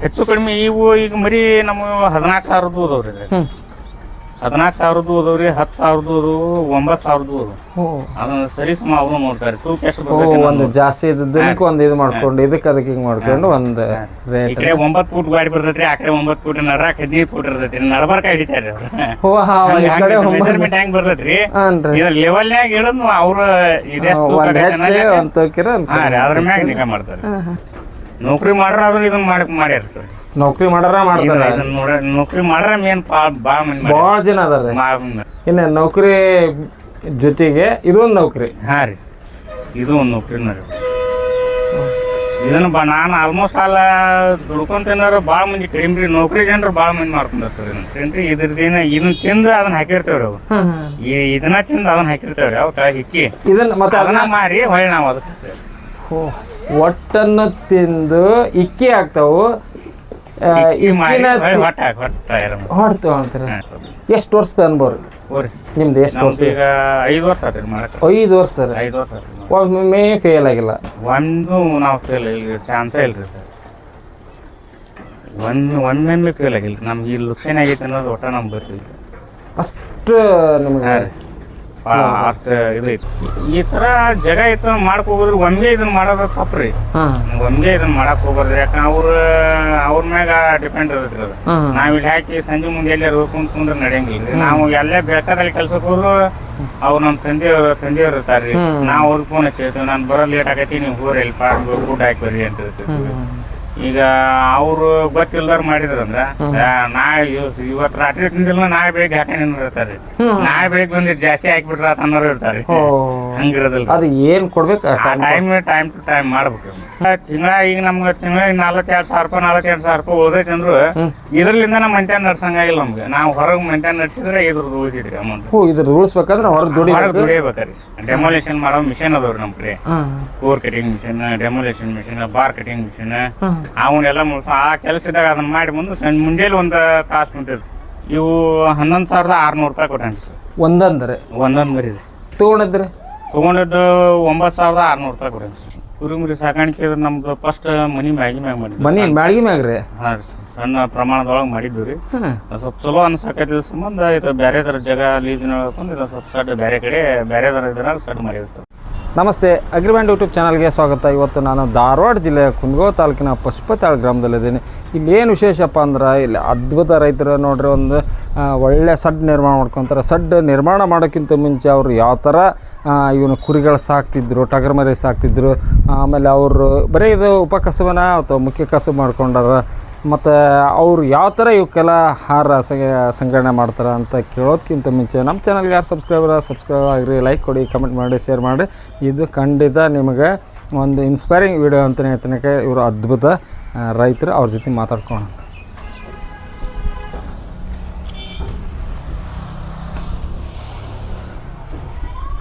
ಹೆಚ್ಚು ಕಡಿಮೆ ಇವು ಈಗ ಮರಿ ನಮ್ಮ 14,000 ಅದಾವ್ರಿ. 14,000 ಅದಾವ್ರಿ, 10,000 9,000 ಅದನ್ನ ಸರಿಸುಮ ಅವ್ರು ನೋಡ್ತಾರೆ. ತೂಕ ಎಷ್ಟು ಬರ್ತೈತಿ ಒಂದು ಜಾಸ್ತಿ ಇದ್ದಕ್ಕೆ ಒಂದು ಇದು ಮಾಡ್ಕೊಂಡು ಇದಕ್ಕೆ ಅದಕ್ಕೆ ಹಿಂಗೆ ಮಾಡ್ಕೊಂಡು ಒಂದು ರೇಟ್. ಈ ಕಡೆ 9 ಫೂಟ್ ಗಾಡಿ ಬರ್ತೈತ್ರಿ, ಆ ಕಡೆ 9 ಫೂಟ್ ನಡಾಕ್ 15 ಫೂಟ್ ಇರ್ತೈತಿ. ನಡಬರ್ಕ ಹಿಡಿತಾರೆ ಮೆಜರ್ಮೆಂಟ್ ಹೆಂಗ್ ಬರ್ತೈತ್ರಿ ಇದ್ರ ಲೆವೆಲ್ನ್ಯಾಗ ಇಡೋದು ಅವ್ರ ಅದ್ರ ಮ್ಯಾಗ ನಿಗಾ ಮಾಡ್ತಾರೆ. ನೌಕರಿ ಮಾಡ್ರ ಆದ್ರೂ ಇದನ್ನ ಮಾಡ್ಯಾರ ಸರ್. ನೌಕರಿ ಮಾಡಾರ ಮಾಡ್ತಾರೆ. ನೌಕರಿ ಮಾಡ್ರ ಮೇನ್ ಭಾಳ ಜನ ಅದಾರ. ಇನ್ನು ನೌಕರಿ ಜೊತೆಗೆ ಇದೊಂದು ನೌಕರಿ. ಹಾ ರೀ, ಇದು ಒಂದು ನೌಕರಿ ರೀ. ಇದನ್ನ ನಾನು ಆಲ್ಮೋಸ್ಟ್ ಅಲ್ಲ ದುಡ್ಕೊಂತೇನಾರ ಭಾಳ ಮಂದಿ ಕಡಿಮೆ ರೀ. ನೌಕರಿ ಜನರು ಭಾಳ ಮಂದಿ ಮಾಡ್ಕೊಂಡಾರ ಸರ್. ಏನ್ರಿ ಇದ್ರದೇನ ಇದನ್ನ ತಿಂದು ಅದನ್ನ ಹಾಕಿರ್ತೇವ್ರಿ. ಅವು ಇದನ್ನ ತಿಂದು ಅದನ್ನ ಹಾಕಿರ್ತೇವ್ರಿ. ಅವ್ ಕೆಳಗೆ ಹಿಕ್ಕಿ ಇದನ್ನ ಮತ್ತೆ ಅದನ್ನ ಮಾರಿ ಹೊಳ್ಳಿ ನಾವು ಅದಕ್ಕೆ ಒಟ್ಟನ್ನು ತಿಂದು ಇಕ್ಕಿ ಆಗ್ತಾವು. ಹೊಡ್ತು ಅಂತಾರೆ. ಎಷ್ಟು ವರ್ಷದ ಅನ್ಬೋರ್ ನಿಮ್ದು? ಎಷ್ಟು ವರ್ಷ? ಈಗ 5 ವರ್ಷ ಆತ್ರಿ ಮಾಡಕ್ಕೆ. 5 ವರ್ಷ ಸರ್. 5 ವರ್ಷ ಒಮ್ಮೆ ಫೇಲ್ ಆಗಿಲ್ಲ? ಒಂದು ನಾವು ಫೇಲ್ ಇಲ್ಲ, ಚಾನ್ಸೇ ಇಲ್ರಿ ಸರ್. ಒಮ್ಮೆ ಫೇಲ್ ಆಗಿಲ್ಲ. ನಮ್ಗೆ ಇಲ್ಲಿ ಲುಕ್ಷನ್ ಆಗೈತೆ ಅನ್ನೋದು ಒಟ್ಟ ನಮ್ಗೆ ಬರ್ತೀವಿ. ಅಷ್ಟು ನಿಮ್ಗೆ ಅಷ್ಟು ಇದು ಐತಿ. ಈ ತರ ಜಾಗ ಐತ ಮಾಡಕ್ ಹೋಗೋದ್ರಿ ಒಮ್ಗೆ ಇದನ್ನ ಮಾಡೋದು ತಪ್ಪ್ರಿ. ಒಮ್ಗೆ ಇದನ್ನ ಮಾಡಕ್ ಹೋಗ್ಬಾರ್ದ್ರಿ. ಯಾಕಂದ್ರೆ ಅವ್ರ ಮ್ಯಾಗ ಡಿಪೆಂಡ್ ಇರತ್ರಿ ಅದು. ನಾವ್ ಇಲ್ಲಿ ಹಾಕಿ ಸಂಜೆ ಮುಂದೆ ಎಲ್ಲೇ ಕುಂದ್ರೆ ನಡೆಯಂಗಿಲ್ರಿ. ನಾವು ಎಲ್ಲೇ ಬೇಕಾದಲ್ಲಿ ಕೆಲ್ಸಕ್ಕೆ ಹೋದ್ರು ಅವ್ರು ನಮ್ಮ ತಂದೆಯವ್ರು ಇರ್ತಾರ್ರಿ. ನಾವ್ ಅವ್ರಿಗೆ ಫೋನ್ ಹಚ್ಚಿರ್ತೀವಿ, ನಾನು ಬರೋ ಲೇಟ್ ಆಗೈತಿ, ನೀವು ಹೋರಿ ಇಲ್ಲಿ ಫುಡ್ ಹಾಕಿ ಬರ್ರಿ ಅಂತ ಹೇಳ್ತೀವಿ. ಈಗ ಅವ್ರು ಗೊತ್ತಿಲ್ದಾರ ಮಾಡಿದ್ರಂದ್ರ ಇವತ್ತು ರಾತ್ರಿ ತಿಂದಿಲ್ಲ, ನಾಳೆ ಬೆಳಿಗ್ಗೆ ಹಾಕೊಂಡು ಇರ್ತಾರೆ. ನಾಳೆ ಬೆಳಿಗ್ಗೆ ಬಂದಿರ್ ಜಾಸ್ತಿ ಹಾಕಿಬಿಟ್ರ ಅನ್ನೋರು ಇರ್ತಾರೆ. ಹಂಗಿರೋದಿಲ್ಲ. ಅದು ಏನ್ ಕೊಡ್ಬೇಕು ಟೈಮ್ ಟು ಟೈಮ್ ಮಾಡ್ಬೇಕು. ತಿಂಗಳ ಈಗ ನಮ್ಗೆ ತಿಂಗಳಿಗೆ 42,000 ರೂಪಾಯಿ ಉಳ್ದೈತಿ ಅಂದ್ರು ಇದ್ರಲಿಂದ ನಾವು ಮೇಂಟೈನ್ ನಡ್ಸಂಗಿಲ್ಲ. ನಮ್ಗೆ ನಾವು ಹೊರಗೆ ಮೇಂಟೈನ್ ನಡ್ಸಿದ್ರೆ ಇದ್ರದ್ದು ಉಳಿತೈತ್ರಿ ಅಮೌಂಟ್. ಇದ್ರ ಉಳಿಸ್ಬೇಕಂದ್ರೆ ಹೊರಗೆ ದುಡಿಬೇಕ್ರಿ. ಡೆಮೊಲೇಷನ್ ಮಾಡೋ ಮಿಷನ್ ಅದಾವ್ರಿ ನಮ್ ಕಡೆ. Core cutting machine, demolition machine, bar cutting machine. ಅವನ್ನೆಲ್ಲ ಆ ಕೆಲಸ ಇದ್ದಾಗ ಅದನ್ನ ಮಾಡಿ ಮುಂದೆ ಮುಂಜಾನೆ 1 ತಾಸು ಕುಂತಿದ್ರು. ಇವು 11,600 ರೂಪಾಯಿ ಕೊಟ್ಟೇನ್ರಿ ಸರ್. ಒಂದೊಂದ್ ಮರಿ ತಗೊಂಡಿದ್ರಿ? ತಗೊಂಡಿದ್ದು 9,600 ರೂಪಾಯಿ ಕೊಟ್ಟೇನ್ರಿ ಸರ್. ಕುರಿಮರಿ ಸಾಕಾಣಿಕೆ ನಮ್ದು ಫಸ್ಟ್ ಮನಿ ಮ್ಯಾಗ ಮ್ಯಾಳ್ಗಿ ಮ್ಯಾಗ್ರಿ? ಹಾ, ಸಣ್ಣ ಪ್ರಮಾಣದೊಳಗೆ ಮಾಡಿದ್ವಿ ರೀ. ಸ್ವಲ್ಪ ಚಲೋ ಅನ್ಸಕತ್ತಿದ ಸಂಬಂಧ ಇದು ಬೇರೆ ತರ ಜಾಗ ಲೀಸಿನ ಇದು ಸ್ವಲ್ಪ ಸಡ್ ಬೇರೆ ಕಡೆ ಬೇರೆ ತರ ಇದ್ರಾಗ ಸಡ್ ಮಾಡಿದ್ವಿ ಸರ್. ನಮಸ್ತೆ, ಅಗ್ರಿಬ್ಯಾಂಡ್ ಯೂಟ್ಯೂಬ್ ಚಾನಲ್ಗೆ ಸ್ವಾಗತ. ಇವತ್ತು ನಾನು ಧಾರವಾಡ ಜಿಲ್ಲೆಯ ಕುಂದಗೋಳ ತಾಲೂಕಿನ ಪಶುಪತಾಳ್ ಗ್ರಾಮದಲ್ಲಿದ್ದೀನಿ. ಇಲ್ಲಿ ಏನು ವಿಶೇಷಪ್ಪ ಅಂದ್ರೆ ಇಲ್ಲಿ ಅದ್ಭುತ ರೈತರು ನೋಡ್ರಿ ಒಂದು ಒಳ್ಳೆ ಸಡ್ ನಿರ್ಮಾಣ ಮಾಡ್ಕೊತಾರೆ. ಸಡ್ ನಿರ್ಮಾಣ ಮಾಡೋಕ್ಕಿಂತ ಮುಂಚೆ ಅವರು ಯಾವ ಥರ ಇವನು ಕುರಿಗಳು ಸಾಕ್ತಿದ್ರು, ಟಗರ್ ಮರಿ ಸಾಕ್ತಿದ್ರು, ಆಮೇಲೆ ಅವರು ಬರೀ ಇದು ಉಪಕಸಬನ ಅಥವಾ ಮುಖ್ಯ ಕಸಬು ಮಾಡ್ಕೊಂಡಾರ, ಮತ್ತು ಅವರು ಯಾವ ಥರ ಇವಕ್ಕೆಲ್ಲ ಆಹಾರ ಸಂಗ್ರಹಣೆ ಮಾಡ್ತಾರೆ ಅಂತ ಕೇಳೋದಕ್ಕಿಂತ ಮುಂಚೆ ನಮ್ಮ ಚಾನಲ್ಗೆ ಯಾರು ಸಬ್ಸ್ಕ್ರೈಬ್ ಆಗಿರಿ, ಲೈಕ್ ಕೊಡಿ, ಕಮೆಂಟ್ ಮಾಡಿ, ಶೇರ್ ಮಾಡಿ. ಇದು ಖಂಡಿತ ನಿಮಗೆ ಒಂದು ಇನ್ಸ್ಪೈರಿಂಗ್ ವಿಡಿಯೋ ಅಂತಲೇ ಹೇಳ್ತೀನಿ. ಇವರು ಅದ್ಭುತ ರೈತರು, ಅವ್ರ ಜೊತೆ ಮಾತಾಡ್ಕೋಣ.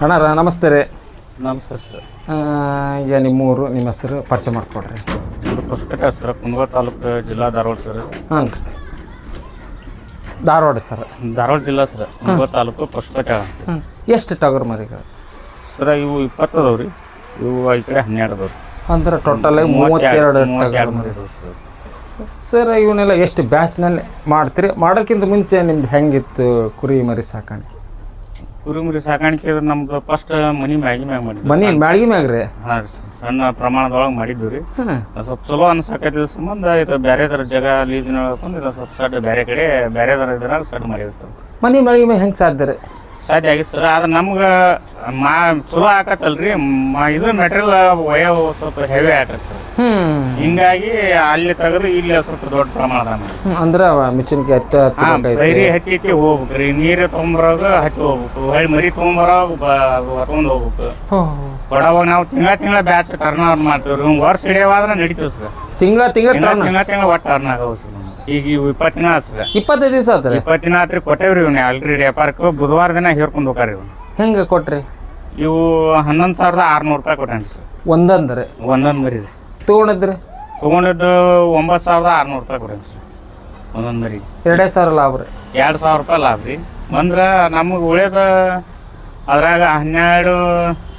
ಅಣ್ಣಾರ ನಮಸ್ತೆ ರೀ. ನಮಸ್ಕಾರ ಸರ್. ಈಗ ನಿಮ್ಮೂರು, ನಿಮ್ಮ ಹೆಸರು ಪರಿಚಯ ಮಾಡಿಕೊಡ್ರಿ. ಹೊಸಪೇಟೆ ಸರ್, ಕುಂದಗೋಳ ತಾಲೂಕು, ಜಿಲ್ಲಾ ಧಾರವಾಡ ಸರ್. ಹಾಂ ರೀ, ಧಾರವಾಡ ಸರ್. ಧಾರವಾಡ ಜಿಲ್ಲಾ ಸರ್, ಕುಂದಗೋಳ ತಾಲೂಕು, ಹೊಸಪೇಟೆ. ಎಷ್ಟು ಟಗರ್ ಮರಿಗಳು ಸರ್? ಇವು 20 ಅದಾವ್ರಿ. ಇವು ಈ ಕಡೆ 12 ಅದಾವ್ರಿ. ಅಂದ್ರೆ ಟೋಟಲ್ 32 ಟಗರ್ ಮರಿ ಸರ್. ಇವನ್ನೆಲ್ಲ ಎಷ್ಟು ಬ್ಯಾಚ್ನಲ್ಲಿ ಮಾಡ್ತೀರಿ? ಮಾಡೋಕ್ಕಿಂತ ಮುಂಚೆ ನಿಮ್ದು ಹೆಂಗಿತ್ತು ಕುರಿ ಮರಿ ಸಾಕಾಣಿಕೆ? ಕುರಿಮರಿ ಸಾಕಾಣಿಕೆ ನಮ್ದು ಫಸ್ಟ್ ಮನಿ ಮ್ಯಾಗ ಮಾಡಿದ್ವಿ. ಮನಿ ಮ್ಯಾಳ್ಗಿ ಮ್ಯಾಗ್ರಿ? ಹಾ, ಸಣ್ಣ ಪ್ರಮಾಣದೊಳಗೆ ಮಾಡಿದ್ವಿ ರೀ. ಸ್ವಲ್ಪ ಚಲೋ ಅನ್ಸಕತ್ತಿದ ಸಂಬಂಧ ಇದು ಬೇರೆ ತರ ಜಾಗ ಲೀಸಿನ ಇದು ಸ್ವಲ್ಪ ಸಡ್ ಬೇರೆ ಕಡೆ ಬೇರೆ ತರ ಇದ್ರಾಗ ಸಡ್ ಮಾಡಿದ್ವಿ ಸರ್. ಮನಿ ಮ್ಯಾಳ್ಗಿ ಮ್ಯಾಗ ಹೆಂಗೆ ಸಾಧ್ಯ ರೀ? ಸಾಧ್ಯ ಆಗಿತ್ತು ಸರ್. ಆದ್ರೆ ನಮ್ಗೆ ಚಲೋ ಆಕತ್ತಲ್ರಿ, ಇದು ಮೆಟೀರಿಯಲ್ ವಯ ಸ್ವಲ್ಪ ಹೆವಿ ಆಕತ್ ಸರ್. ಹಿಂಗಾಗಿ ಅಲ್ಲಿ ತೆಗೆದು ಇಲ್ಲಿ ಸ್ವಲ್ಪ ದೊಡ್ಡ ಪ್ರಮಾಣದ ಅಂದ್ರೆ ಮಿಷನ್ಗೆ ಬೈರಿ ಹತ್ತಿ ಹೋಗ್ಬೇಕ್ರಿ. ನೀರು ತೊಗೊಂಬರಾಗ ಹತ್ತಿ ಹೋಗ್ಬೇಕು, ಹೊಳ್ಳಿ ಮರಿ ತೊಗೊಂಬರಾಗ ಹೊತ್ಕೊಂಡ್ ಹೋಗ್ಬೇಕು. ಕೊಡವಾಗ ನಾವು ತಿಂಗಳ ಬ್ಯಾಚ್ ಟರ್ನ್ ಓವರ್ ಮಾಡ್ತೀವಿ. ವರ್ಷ ಹಿಡಿಯವಾದ್ರೆ ನಡೀತೀವಿ ಸರ್. ತಿಂಗಳ ಒಟ್ಟು ಟರ್ನ್ ಆಗವು ಸರ್. ಈಗ 20 ದಿನ ಆತ್ ಸರ್. 25 ದಿವಸ ಆತ್ರಿ? 20 ದಿನ ಆತ್ರಿ. ಕೊಟ್ಟೇವ್ರಿ ಇವ್ನ ಆಲ್ರೆಡಿ ವ್ಯಾಪಾರಕ್ಕೆ. ಬುಧವಾರ ದಿನ ಹೇರ್ಕೊಂಡು ಹೋಗ್ರಿ. ಇವ್ ಹೆಂಗೆ ಕೊಟ್ರಿ? ಇವು 11,600 ರೂಪಾಯಿ ಕೊಟ್ಟೇನ್ರಿ ಸರ್. ಒಂದೊಂದ್ ಮರಿ ರೀ. ತಗೊಂಡಿದ್ರಿ? ತಗೊಂಡಿದ್ದು 9,600 ರೂಪಾಯಿ ಕೊಟ್ಟೇನ್ರಿ ಸರ್. ಒಂದೊಂದ್ ಮರಿ 2,000 ಲಾಭ ರೀ. 2,000 ರೂಪಾಯಿ ಲಾಭ ರೀ. ಬಂದ್ರ ನಮಗೆ ಉಳಿದ ಅದ್ರಾಗ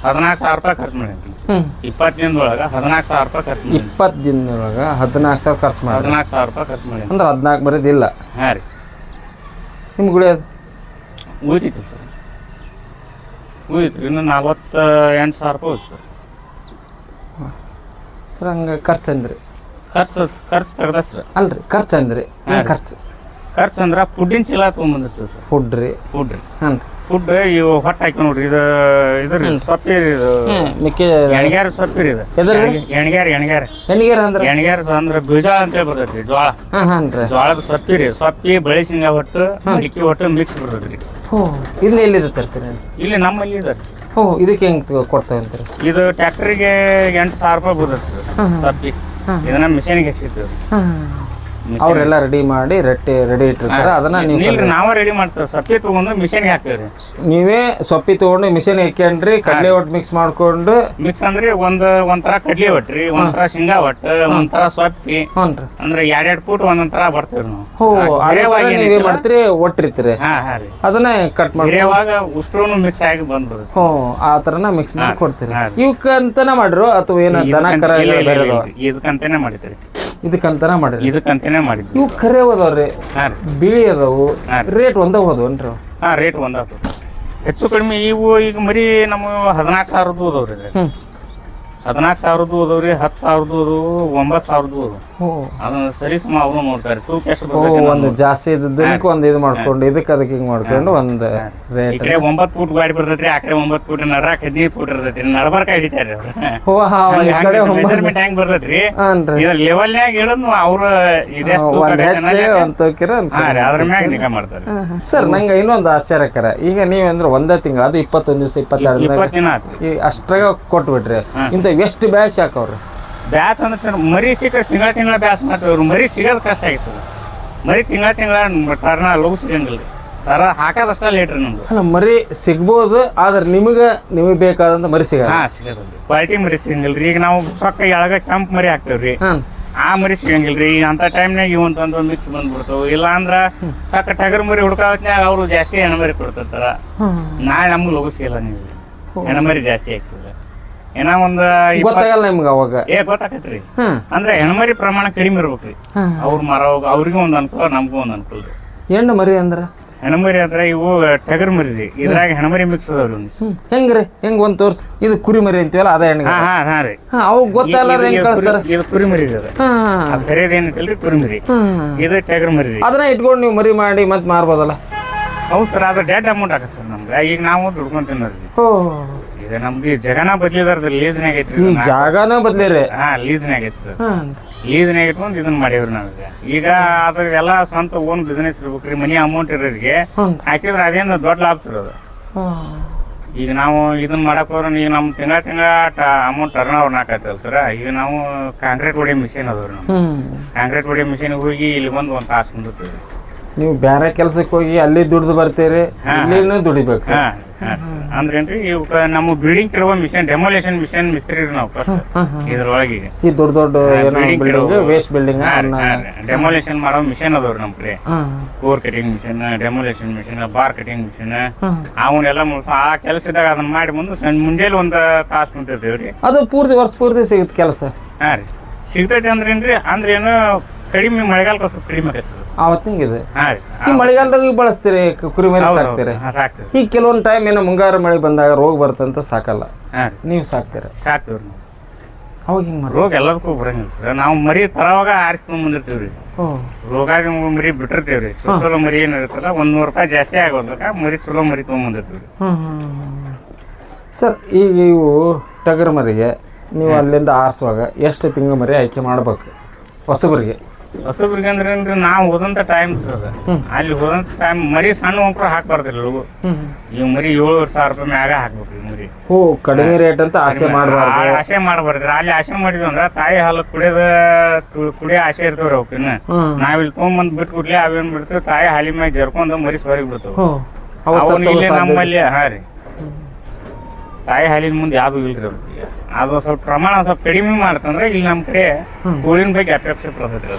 14 ಸಾವಿರ ರೂಪಾಯಿ ಖರ್ಚು ಮಾಡೀನಿ. 20 ದಿನದೊಳಗೆ 14 ಸಾವಿರ ರೂಪಾಯಿ ಖರ್ಚು ಮಾಡಿ. 20 ದಿನದೊಳಗೆ 14 ಸಾವಿರ ಖರ್ಚು ಮಾಡಿ. 14 ಸಾವಿರ ರೂಪಾಯಿ ಖರ್ಚು ಮಾಡಿ ಅಂದ್ರೆ 14 ಬರೋದಿಲ್ಲ. ಹಾಂ ರೀ. ನಿಮ್ಮ ಗುಡಿ ಅದು ಉಳಿತೈತಿ ಸರ್, ಉಳಿತು ಇನ್ನು 48 ಸಾವಿರ ರೂಪಾಯಿ ಉಳಿತು ಸರ್. ಸರ್ ಹಂಗೆ ಖರ್ಚು ಅಂದ್ರಿ? ಖರ್ಚು ತೆಗ್ದ ಸರ್. ಅಲ್ರಿ ಖರ್ಚು ಅಂದ್ರಿ ಖರ್ಚು ಅಂದ್ರೆ ಫುಡ್ಡಿನ ಚೀಲ ತೊಗೊಂಬಂದಿರ್ತೀವಿ ಸರ್. ಫುಡ್ ರೀ? ಹಾಂ ಫುಡ್ ಇವು ಹೊಟ್ಟೆ ಹಾಕಿ ನೋಡ್ರಿ. ಇದ್ರ ಸೊಪ್ಪಿ ಇದು ಎಣ್ಗ್ಯಾರ ಸೊಪ್ಪಿ ರೀ. ಇದು ಎಣ್ಗ್ಯಾರ ಅಂದ್ರೆ ಬೀಜ ಅಂತೇಳಿ ಬರ್ತೈತಿ. ಜೋಳದ ಸೊಪ್ಪಿ ರೀ. ಸೊಪ್ಪಿ ಬಳಿ ಶೇಂಗಾ ಹೊಟ್ಟು ಅಡಿಕೆ ಹೊಟ್ಟು ಮಿಕ್ಸ್ ಬರ್ತೈತಿ ರೀ. ಇದನ್ನ ಎಲ್ಲಿದೆ ತರ್ತೀರಿ? ಇಲ್ಲಿ ನಮ್ಮಲ್ಲಿ ಇದೆ. ಇದಕ್ಕೆ ಹೆಂಗೆ ಕೊಡ್ತೇವೆ ಅಂತೀರಿ? ಇದು ಟ್ರ್ಯಾಕ್ಟರಿಗೆ 8 ಸಾವಿರ ರೂಪಾಯಿ ಬರ್ತೈತಿ ಸರ್ ಸೊಪ್ಪಿ. ಇದನ್ನ ಮಿಷಿನ್ಗೆ ಹಚ್ಚಿರ್ತೀವಿ. ಅವರೆಲ್ಲ ರೆಡಿ ಮಾಡಿ ರೆಡಿ ಇಟ್ಟಿರ್ತಾರೆ. ಅದನ್ನ ನಾವೇ ರೆಡಿ ಮಾಡ್ತೇವೆ. ಸೊಪ್ಪಿ ತಗೊಂಡು ಮಿಷಿನ್ಗೆ ಹಾಕ್ತೇವೆ. ನೀವೇ ಸೊಪ್ಪಿ ತಗೊಂಡು ಮಿಷಿನ್ ಹಾಕ್ಯಂಡ್ರಿ ಕಡ್ಲೆ ಒಟ್ಟು ಮಿಕ್ಸ್ ಮಾಡ್ಕೊಂಡು? ಮಿಕ್ಸ್ ಅಂದ್ರೆ ಒಂಥರ ಕಡ್ಲೆ ಒಟ್ರಿ, ಒಂಥರ ಶೇಂಗಾ ಒಟ್ಟು, ಒಂಥರ ಸೊಪ್ಪಿ. ಅಂದ್ರೆ 2 ಫೂಟ್ ಒಂದೊಂದ್ ತರ ಬರ್ತೇವೆ ನಾವು. ನೀವೇ ಮಾಡ್ತೀರಿ, ಒಟ್ಟಿರ್ತೀರಿ, ಅದನ್ನ ಕಟ್ ಮಾಡಿ ಉಷ್ಟ್ರೂ ಮಿಕ್ಸ್ ಆಗಿ ಬಂದ್ಬಿಡುತ್ತೆ. ಆ ತರನ ಮಿಕ್ಸ್ ಮಾಡಿ ಕೊಡ್ತೀರಿ. ಇವಕ್ಕಂತನ ಮಾಡ್ರು ಅಥವಾ ಏನ ದನ ಕರ? ಇದಕ್ಕಂತಾನೆ ಮಾಡಿದ್ರಿ. ಇದಕ್ಕಂತಾನೆ ಮಾಡಿದ್ರಿ? ಇದಕ್ಕಂತಾನೆ ಮಾಡಿದ್ವಿ. ಇವು ಕರೆ ಅದಾವ್ರಿ, ಬಿಳಿ ಅದಾವು, ರೇಟ್ ಒಂದ ಹೋದವನ್ರಿ? ಹಾ, ರೇಟ್ ಒಂದ ಹೆಚ್ಚು ಕಡಿಮೆ. ಇವು ಈಗ ಮರಿ ನಮ್ಮ 14 ಸಾವಿರದ್ದು ಹೋದವ್ರಿ. 14 ಸಾವಿರದ್ದು ಹೋದವ್ರಿ, 10 ಸಾವಿರದ್ದು ಹೋದವು, 9 ಸಾವಿರದ್ದು ಹೋದವು. ಅದನ್ನ ಸರಿ ಸುಮ್ಮ ಅವರು ನೋಡ್ತಾರೆ. ತೂಕ ಎಷ್ಟು ಬರ್ತೈತಿ. ಒಂದು ಜಾಸ್ತಿ ಇದ್ದಕ್ಕೆ ಒಂದು ಇದು ಮಾಡ್ಕೊಂಡು ಇದಕ್ಕೆ ಅದಕ್ಕೆ ಹಿಂಗ್ ಮಾಡ್ಕೊಂಡು ಒಂದು ರೇಟ್. ಈ ಕಡೆ 9 ಫೂಟ್ ಗಾಡಿ ಬರ್ತೈತ್ರಿ, ಆ ಕಡೆ 9 ಫೂಟ್ ನಡರಾಕ್ 15 ಫೂಟ್ ಇರ್ತೈತಿ. ನಡಬರ್ಕ ಹಿಡಿತಾರೆ ಮೆಜರ್ಮೆಂಟ್ ಹೆಂಗ್ ಬರ್ತೈತ್ರಿ. ಲೆವೆಲ್ನ್ಯಾಗ ಇಡೋದು ಅವ್ರ ಅದ್ರ ಮ್ಯಾಗ ನಿಗಾ ಮಾಡ್ತಾರೆ. ಸರ್ ನಂಗೆ ಇನ್ನೊಂದು ಆಶ್ಚರ್ಯಕರ, ಈಗ ನೀವಂದ್ರೆ ಒಂದೇ ತಿಂಗಳ ಅದು 21 ದಿವಸ 22 ದಿನ ಅಷ್ಟ್ರಾಗ ಕೊಟ್ಬಿಟ್ರಿ. ಇಂತ ಎಷ್ಟು ಬ್ಯಾಚ್ ಹಾಕವ್ರಿ? ಬ್ಯಾಸ್ ಅಂದ್ರೆ ಸರ್ ಮರಿ ಸಿಕ್ಕ ತಿಂಗಳ ಬ್ಯಾಸ್ ಮಾಡ್ತೇವ್ರಿ. ಮರಿ ಸಿಗೋದು ಕಷ್ಟ ಆಗೈತೆ ಸರ್. ಮರಿ ತಿಂಗಳ ಟರ್ನ ಲಘು ಸಿಗಂಗಿಲ್ಲ. ತರ ಹಾಕೋದಷ್ಟ ಲೇಟ್ ರೀ ನಮ್ದು. ಅಲ್ಲ, ಮರಿ ಸಿಗ್ಬೋದು, ಆದ್ರೆ ನಿಮಗೆ ಬೇಕಾದಂತ ಮರಿ ಸಿಗ ಸಿಗೋದ್ರಿ. ಕ್ವಾಲಿಟಿ ಮರಿ ಸಿಗಂಗಿಲ್ರಿ. ಈಗ ನಾವು ಸೊಕ್ಕ ಎಳಗ ಕೆಂಪ್ ಮರಿ ಹಾಕ್ತೇವ್ರಿ, ಆ ಮರಿ ಸಿಗಂಗಿಲ್ರಿ. ಅಂತ ಟೈಮ್ನಾಗ ಇವಂತಂದು ಮಿಕ್ಸ್ ಬಂದ್ಬಿಡ್ತಾವ. ಇಲ್ಲ ಅಂದ್ರ ಸಕ್ಕ ಟಗರ್ ಮರಿ ಹುಡ್ಕಾವತ್ನ್ಯಾಗ ಅವ್ರು ಜಾಸ್ತಿ ಹೆಣ್ಮರಿ ಕೊಡ್ತಿರ್ತಾರ. ನಾಳೆ ನಮ್ಗೆ ಲಘು ಸಿಗಲ್ಲ. ನೀವು ಹೆಣ್ಮರಿ ಜಾಸ್ತಿ ಆಗ್ತದೆ. ಏನೋ ಒಂದ್ ಗೊತ್ತಾಗಲ್ಲ ನಿಮ್ಗೆ ಅವಾಗ? ಗೊತ್ತಾಕತ್ರಿ. ಅಂದ್ರೆ ಹೆಣ್ಮರಿ ಪ್ರಮಾಣ ಕಡಿಮೆ ಇರ್ಬೇಕ್ರಿ. ಅವ್ರ ಅವ್ರಿಗೂ ಒಂದ್ ಅನುಕೂಲ, ನಮಗೂ ಒಂದ್ ಅನುಕೂಲ ರೀ. ಹೆಣ್ಣು ಮರಿ ಅಂದ್ರ? ಹೆಣ್ಮರಿ ಅಂದ್ರೆ ಇವು ಟಗರ್ ಮರಿ ರೀ. ಇದ್ರಾಗ ಹೆಣ್ಮರಿ ಮಿಕ್ಸ್ ಅದಾವ್ರಿ. ಹೆಂಗ್ರಿ? ಹೆಂಗ್ ಒಂದ್ ತೋರ್ಸ್. ಇದು ಕುರಿ ಮರಿ ಅಂತೀವಲ್ಲ, ಅದ ಹೆಣ್ಣು? ಹಾ ರೀ. ಅವ್ ಗೊತ್ತಲ್ಲ ಹೆಂಗ್ ಕಳಿಸ್ತಾರ? ಇದು ಕುರಿ ಮರಿ ರೀ. ಬೇರೆದೇನಿಲ್ರಿ, ಕುರಿ ಮರಿ. ಇದು ಟಗರ್ ಮರಿ ರೀ. ಅದನ್ನ ಇಟ್ಕೊಂಡು ನೀವು ಮರಿ ಮಾಡಿ ಮತ್ ಮಾರ್ಬೋದಲ್ಲ? ಹೌದು ಸರ್, ಅದು ಡೆಡ್ ಅಮೌಂಟ್ ಆಗತ್ತೆ ಸರ್ ನಮ್ಗೆ. ಈಗ ನಾವು ದುಡ್ಕೊಂಡ್ ತಿನ್ನೋದ್ರಿ. ಈಗ ನಮ್ದು ಜಗನ ಬದ್ಲಿದಾರ್ದ ಲೀಸ್ನಾಗ ಐತ್ರಿ. ಜಾಗನ ಬದ್ಲಿರಿ? ಲೀಸ್ನಾಗ ಐತಿ ಸರ್. ಲೀಸ್ನಾಗ ಇಟ್ಕೊಂಡು ಇದನ್ನ ಮಾಡೇವ್ರಿ ನಾವೀಗ. ಈಗ ಅದ್ರ ಎಲ್ಲ ಸ್ವಂತ ಓನ್ ಬಿಸ್ನೆಸ್ ಇರ್ಬೇಕ್ರಿ. ಮನಿ ಅಮೌಂಟ್ ಇರೋರಿಗೆ ಹಾಕಿದ್ರೆ ಅದೇನು ದೊಡ್ಡ ಲಾಭ ಸರ್ ಅದು. ಈಗ ನಾವು ಇದನ್ನ ಮಾಡಕ್ ಹೋದ್ರೆ ಈಗ ನಮ್ ತಿಂಗಳ ಅಮೌಂಟ್ ಟರ್ನ್ ಓವರ್ ಹಾಕತ್ತಲ್ಲ ಸರ್. ಈಗ ನಾವು ಕಾಂಕ್ರೀಟ್ ಹೊಡಿಯೋ ಮಿಷಿನ್ ಅದಾವ್ರಿ. ನಾವು ಕಾಂಕ್ರೀಟ್ ಹೊಡಿಯೋ ಮಿಷಿನ್ ಹೋಗಿ ಇಲ್ಲಿ ಬಂದು 1 ತಾಸು ಬಂದಿರ್ತೀವಿ. ನೀವು ಬೇರೆ ಕೆಲ್ಸಕ್ಕೆ ಹೋಗಿ ಅಲ್ಲಿ ದುಡ್ದು ಬರ್ತೀರಿ, ಇಲ್ಲಿನೂ ದುಡಿಬೇಕು. ಅಂದ್ರೇನ್ರಿ ನಮ್ಮ ಬಿಲ್ಡಿಂಗ್ ಕೆಡವ ಮಿಷನ್, ಡೆಮೊಲೇಷನ್ ಮಿಷನ್ ಮಿಸ್ತ್ರಿ ನಾವು ಇದ್ರೊಳಗೆ. ಈ ದೊಡ್ಡ ವೇಸ್ಟ್ ಬಿಲ್ಡಿಂಗ್ ಡೆಮೊಲೇಷನ್ ಮಾಡೋ ಮಿಷನ್ ಅದಾವ್ರಿ ನಮ್ ಕಡೆ. Core cutting machine, demolition machine, bar cutting machine, ಅವನ್ನೆಲ್ಲ ಆ ಕೆಲಸ ಇದ್ದಾಗ ಅದನ್ನ ಮಾಡಿ ಬಂದು ಮುಂಜಾನೆ 1 ತಾಸು ಕುಂತಿರ್ತೀವ್ರಿ. ಅದು ವರ್ಷ ಪೂರ್ತಿ ಸಿಗುತ್ತೆ ಕೆಲಸ? ಹಾ ರೀ, ಸಿಗ್ತೈತಿ. ಅಂದ್ರೇನ್ರಿ ಅಂದ್ರೆ ಏನು ಕಡಿಮೆ ಮಳೆಗಾಲಕ್ಕೆ ಸ್ವಲ್ಪ ಕಡಿಮೆ ಆಗತ್ತೆ. ಅವತ್ತಿಂಗಿದೆ ಈ ಮಳೆಗಾಲದಾಗ ಬಳಸ್ತೀರಿ ಕುರಿ ಮರಿ ಸಾಕ್ತೀರಿ? ಈಗ ಕೆಲವೊಂದು ಟೈಮ್ ಏನೋ ಮುಂಗಾರು ಮಳೆ ಬಂದಾಗ ರೋಗ ಬರ್ತಂತ ಸಾಕಲ್ಲ, ನೀವು ಸಾಕ್ತೀರ? ಸಾಕ್ತಿವ್ರಿ. ಅವಾಗ ಹಿಂಗ್ ಮಾಡಿ ರೋಗ ಎಲ್ಲದಕ್ಕೂ ಬರಂಗಿಲ್ಲ ಸರ್. ನಾವು ಮರಿ ತರವಾಗ ಆರಿಸ್ಕೊಂಡ್ ಬಂದಿರ್ತೀವ್ರಿ. ರೋಗ ಮರಿ ಬಿಟ್ಟಿರ್ತೀವ್ರಿ. ಚಲೋ ಮರಿ ಏನಿರುತ್ತಲ್ಲ, 100 ರೂಪಾಯಿ ಜಾಸ್ತಿ ಆಗೋದ್ರಕ ಮರಿ ಚಲೋ ಮರಿ ತೊಗೊಂಬಂದಿರ್ತೀವ್ರಿ. ಸರ್, ಈಗ ಇವು ಟಗರ್ ಮರಿಗೆ ನೀವು ಅಲ್ಲಿಂದ ಆರಿಸುವಾಗ ಎಷ್ಟು ತಿಂಗಳ ಮರಿ ಆಯ್ಕೆ ಮಾಡ್ಬೇಕು ಹೊಸಬರಿಗೆ? ಹೊಸಬ್ರಿಗೆ ಅಂದ್ರೆ ನಾವು ಹೋದಂತ ಟೈಮ್ ಸರ್. ಅಲ್ಲಿ ಹೋದಂತ ಟೈಮ್ ಮರಿ ಸಣ್ಣ ಮಕ್ಕಳು ಹಾಕ್ಬಾರ್ದಿಲ್ಲ. ಈ ಮರಿ 7,000 ರೂಪಾಯಿ ಮ್ಯಾಗ ಹಾಕ್ಬೇಕು ಮರಿ. ಕಡಿಮೆ ರೇಟ್ ಅಂತ ಆಸೆ ಮಾಡಬಾರ್ದು. ಆಸೆ ಮಾಡಬಾರ್ದ್ರಿ. ಅಲ್ಲಿ ಆಸೆ ಮಾಡಿದ್ವಿ ಅಂದ್ರ ತಾಯಿ ಹಾಲು ಕುಡಿಯೋ ಆಸೆ ಇರ್ತವ್ರಿ ಅವಕಿನ್ನ. ನಾವಿಲ್ಲಿ ತೊಗೊಂಬಂದ್ ಬಿಟ್ಬಿಡ್ಲಿ, ಅವೇನ್ ಬಿಡ್ತೇವೆ ತಾಯಿ ಹಾಲಿ ಮ್ಯಾಗ ಜರ್ಕೊಂಡ್ ಮರಿ ಸೊರಗಿ ಬಿಡ್ತಾವ. ಇಲ್ಲಿ ನಮ್ಮಲ್ಲಿ ರೀ ತಾಯಿ ಹಾಲಿನ ಮುಂದೆ ಯಾವ್ದು ಇಲ್ರಿ ಅವ್ರಿಗೆ. ಅದು ಸ್ವಲ್ಪ ಪ್ರಮಾಣ ಸ್ವಲ್ಪ ಕಡಿಮೆ ಮಾಡ್ತಂದ್ರೆ ಇಲ್ಲಿ ನಮ್ಮ ಕಡೆ ಕೋಳಿನ ಬಗ್ಗೆ ಅಪೇಕ್ಷೆ ಬರ್ತೈತ್ರಿ.